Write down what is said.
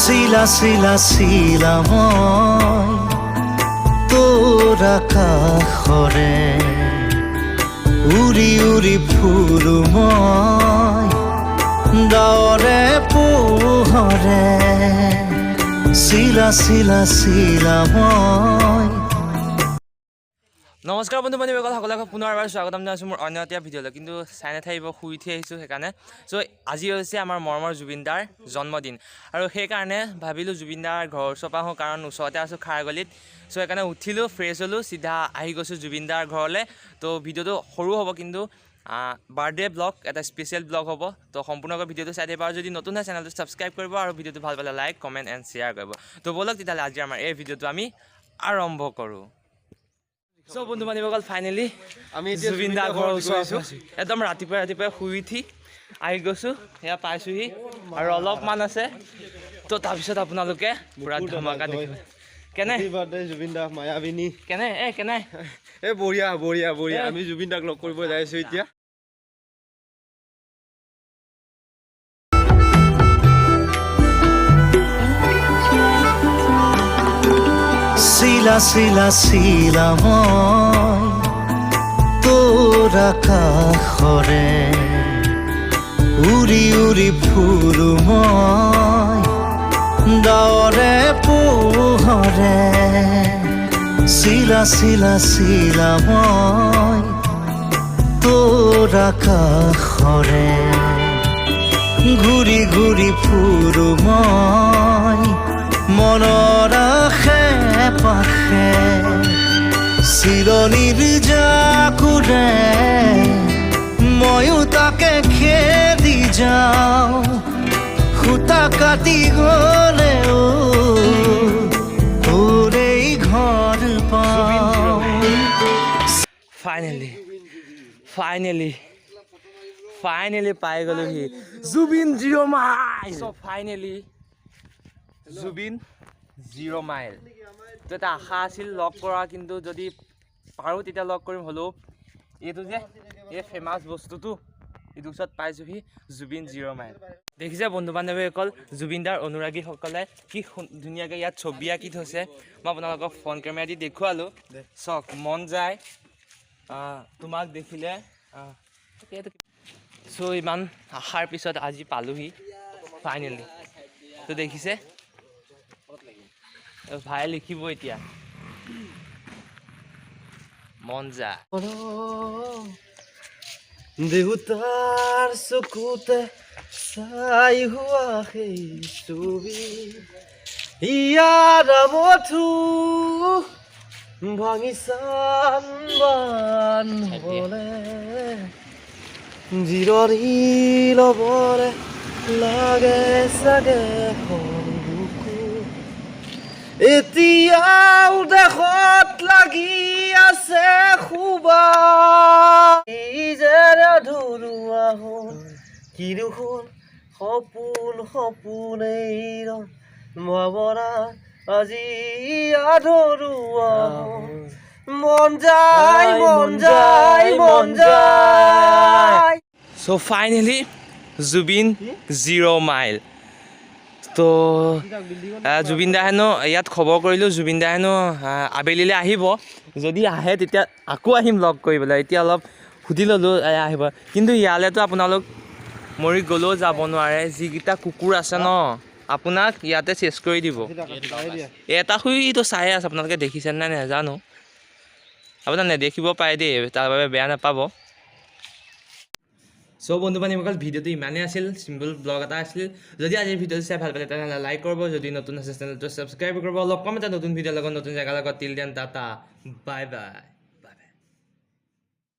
শিলা শিলা শিলা মই তোৰ আকাশৰে উৰি উৰি ফুৰো মই ডাৱৰে পোহৰে শিলা শিলা শিলা মই। নমস্কাৰ বন্ধু বান্ধৱীসকল, সকলোকে পুনৰ এবাৰ স্বাগতম জনাইছোঁ মোৰ অন্য এটা ভিডিঅ'লৈ। কিন্তু চাই নাথাকিব, শুই উঠি আহিছোঁ সেইকাৰণে। চ' আজি হৈছে আমাৰ মৰমৰ জুবিন দাৰ জন্মদিন আৰু সেইকাৰণে ভাবিলোঁ জুবিন দাৰ ঘৰৰ ওচৰৰ পৰা আহোঁ, কাৰণ ওচৰতে আছোঁ খাৰগলিত। চ' সেইকাৰণে উঠিলোঁ, ফ্ৰেছ হ'লোঁ, চিধা আহি গৈছোঁ জুবিন দাৰ ঘৰলৈ। তো ভিডিঅ'টো সৰু হ'ব কিন্তু বাৰ্থডে ব্লগ, এটা স্পেচিয়েল ব্লগ হ'ব। তো সম্পূৰ্ণকৈ ভিডিঅ'টো চাই থাকিব আৰু যদি নতুন হয় চেনেলটো ছাবস্ক্ৰাইব কৰিব আৰু ভিডিঅ'টো ভাল পালে লাইক, কমেণ্ট এণ্ড শ্বেয়াৰ কৰিব। তো ব'লক তেতিয়াহ'লে আজি আমাৰ এই ভিডিঅ'টো আমি আৰম্ভ কৰোঁ। চ' বন্ধু বান্ধৱীসকল, ফাইনেলি আমি জুবিন দাৰ ঘৰৰ ওচৰত আছোঁ। একদম ৰাতিপুৱাই শুই উঠি আহি গৈছোঁ, সেয়া পাইছোঁহি আৰু অলপমান আছে। তো তাৰপিছত আপোনালোকে পুৰা ধমাকা দেখিব। কেনে জুবিন দা মায়াবিনী কেনে কেনে এই বঢ়িয়া বঢ়িয়া বঢ়িয়া। আমি জুবিন দাক লগ কৰিব যাই আছোঁ এতিয়া। শিলা শিলা শিলা মই তোৰ আকাশৰে উৰি উৰি ফুৰো মই ডাৱৰে পোহৰে শিলা শিলা শিলা মই তোৰ আকাশৰে ঘূৰি ঘূৰি ফুৰো মই মনৰ আশে পাশে চিৰণিৰ জাকুৰে ময়ো তাকে খেদি যাওঁ সূতা কাটি গ'লেও তোৰেই ঘৰ পাওঁ। ফাইনেলি পাই গ'লোহি জুবিন 0 মাইল। চ' ফাইনেলি জুবিন 0 মাইল। তো এটা আশা আছিল লগ কৰা, কিন্তু যদি পাৰোঁ তেতিয়া লগ কৰিম। হ'লেও এইটো যে এই ফেমাছ বস্তুটো এইটো ওচৰত পাইছোঁহি, জুবিন 0 মাইল। দেখিছে বন্ধু বান্ধৱীসকল, জুবিন দাৰ অনুৰাগীসকলে কি ধুনীয়াকৈ ইয়াত ছবি আঁকি থৈছে। মই আপোনালোকক ফ্ৰণ্ট কেমেৰা দি দেখুৱালোঁ, চাওক। মন যায় তোমাক দেখিলে। চ' ইমান আশাৰ পিছত আজি পালোহি ফাইনেলি। তো দেখিছে, ভাই লিখিব এতিয়া মন যায়। দেউতাৰ চকুতে চাই হোৱা সেই ছবি, ইয়াৰ মথু ভাঙি চান বান হ'লে জিৰণি ল'বলে লাগে চাগে বুকু। এতিয়াও দেশত লাগি আছে খুবা যেনে ধৰুৱা হ'ল কি দুখোন সপোন সপোনেই ভাৱনা আজি আধৰুৱা হ'ল। মন যায় মন যায় মন যায়। চ' ফাইনেলি জুবিন 0 মাইল। তো জুবিন দা হেনো ইয়াত খবৰ কৰিলোঁ, জুবিন দা হেনো আবেলিলৈ আহিব। যদি আহে তেতিয়া আকৌ আহিম লগ কৰিবলৈ। এতিয়া অলপ সুধি ল'লোঁ আহিব, কিন্তু ইয়ালৈতো আপোনালোক মৰি গ'লেও যাব নোৱাৰে। যিকেইটা কুকুৰ আছে ন, আপোনাক ইয়াতে চেছ কৰি দিব। এটা শুইতো চাই আছে, আপোনালোকে দেখিছে নাই নাজানো, আপোনাৰ নেদেখিব পাৰে দেই, তাৰ বাবে বেয়া নাপাব। চ' বন্ধু বান্ধৱীসকল, ভিডিঅ'টো ইমানেই আছিল, চিম্পল ব্লগ এটা আছিল। যদি আজিৰ ভিডিঅ'টো চাই ভাল পালে তেনেহ'লে লাইক কৰিব, যদি নতুন আছে চেনেলটো ছাবস্ক্ৰাইব কৰিব, অলপ কম এটা নতুন ভিডিঅ'ৰ লগত নতুন জেগাৰ লগত। Till then Tata, bye bye.